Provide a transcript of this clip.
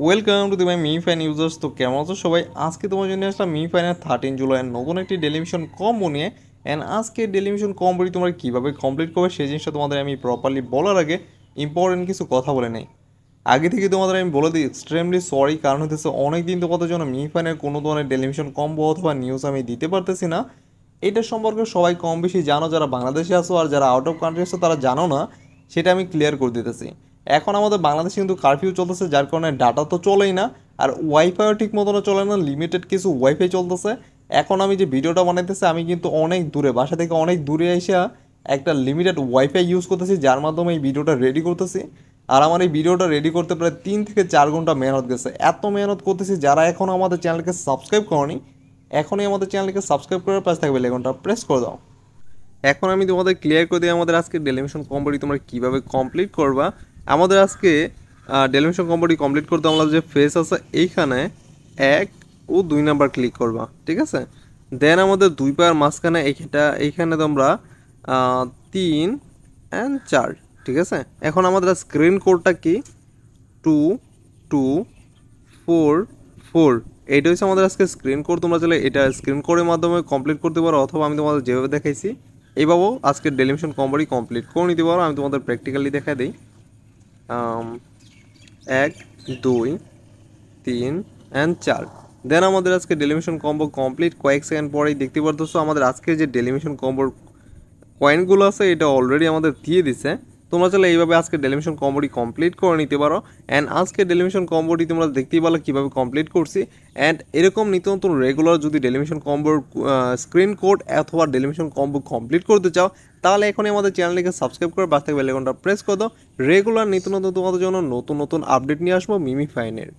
Welcome to the my me fine users. তো কেমন আছো সবাই? আজকে তোমার জন্য আসলাম মি ফাইনের 13 জুলাই নতুন একটি ডেলিমিশন কম্বো নিয়ে। অ্যান্ড আজকে ডেলিমিশন কম্বোটি তোমরা কীভাবে কমপ্লিট করবে সেই জিনিসটা তোমাদের আমি প্রপারলি বলার আগে ইম্পর্টেন্ট কিছু কথা বলে নেই। আগে থেকে তোমাদের আমি বলে দিই এক্সট্রিমলি সরি, কারণ হতেছে অনেক দিন তোমাদের জন্য মি ফাইনের কোনো ধরনের ডেলিমিশন কম্বো অথবা নিউজ আমি দিতে পারতেছি না। এটা সম্পর্কে সবাই কম বেশি জানো, যারা বাংলাদেশে আসো আর যারা আউট অফ কান্ট্রি আসো তারা জানো না, সেটা আমি ক্লিয়ার করে দিতেছি। এখন আমাদের বাংলাদেশে কিন্তু কারফিউ চলতেছে, যার কারণে ডাটা তো চলেই না, আর ওয়াইফাইও ঠিক মতন চলে না, লিমিটেড কিছু ওয়াইফাই চলতেছে। এখন আমি যে ভিডিওটা বানাইতেছি আমি কিন্তু অনেক দূরে, বাসা থেকে অনেক দূরে এসে একটা লিমিটেড ওয়াইফাই ইউজ করতেছি, যার মাধ্যমে এই ভিডিওটা রেডি করতেছি। আর আমার এই ভিডিওটা রেডি করতে প্রায় 3 থেকে 4 ঘন্টা মেহনত গেছে। এত মেহনত করতেছি, যারা এখন আমাদের চ্যানেলকে সাবস্ক্রাইব করনি এখনই আমাদের চ্যানেলকে সাবস্ক্রাইব করে পাশে থাকবে বেল প্রেস করে দাও। এখন আমি তোমাদের ক্লিয়ার করে দিই আমাদের আজকে ডেলিমিশন কম্বোটি তোমরা কীভাবে কমপ্লিট করবা। আমাদের আজকে ডেলিমিশন কম্বোটি কমপ্লিট করতে আমাদের যে ফেস আছে এইখানে 1 ও 2 নাম্বার ক্লিক করবা, ঠিক আছে। দেন আমাদের 2 পায়ের মাঝখানে এইখানে তোমরা 3 এবং 4, ঠিক আছে। এখন আমাদের স্ক্রিন কোডটা কি 2244, এইটা হচ্ছে আমাদের আজকে স্ক্রিন কোড। তোমরা চাইলে এটা স্ক্রিন কোডের মাধ্যমে কমপ্লিট করতে পারো, অথবা আমি তোমাদের যেভাবে দেখাইছি এইভাবেও আজকে ডেলিমিশন কম্বোটি কমপ্লিট করে নিতে পারো। আমি তোমাদের প্র্যাকটিক্যালি দেখা দিই। 1 2 3 এবং 4, দেন আমাদের আজকে ডেলিমিশন কম্বো কমপ্লিট। কয়েক সেকেন্ড পরেই দেখতে পারতেছো আমাদের আজকে যে ডেলিমিশন কম্বোর কয়েনগুলো আছে এটা অলরেডি আমাদের দিয়ে দিছে। তোমরা চাইলে এইভাবে আজকে ডেলিমিশন কম্বোটি কমপ্লিট করে নিতে পারো। অ্যান্ড আজকে ডেলিমিশন কম্বোটি তোমরা দেখতেই পারো কীভাবে কমপ্লিট করছি। অ্যান্ড এরকম নিত্য নতুন রেগুলার যদি ডেলিমিশন কম্বোর স্ক্রিন কোড অথবা ডেলিমিশন কম্বো কমপ্লিট করতে চাও, তাহলে এখনই আমাদের চ্যানেলটিকে সাবস্ক্রাইব করে পাশে থাকা বেল আইকনটা প্রেস করে দাও। রেগুলার নিত্য নতুন তোমাদের জন্য নতুন নতুন আপডেট নিয়ে আসবো মিমি ফাইনের।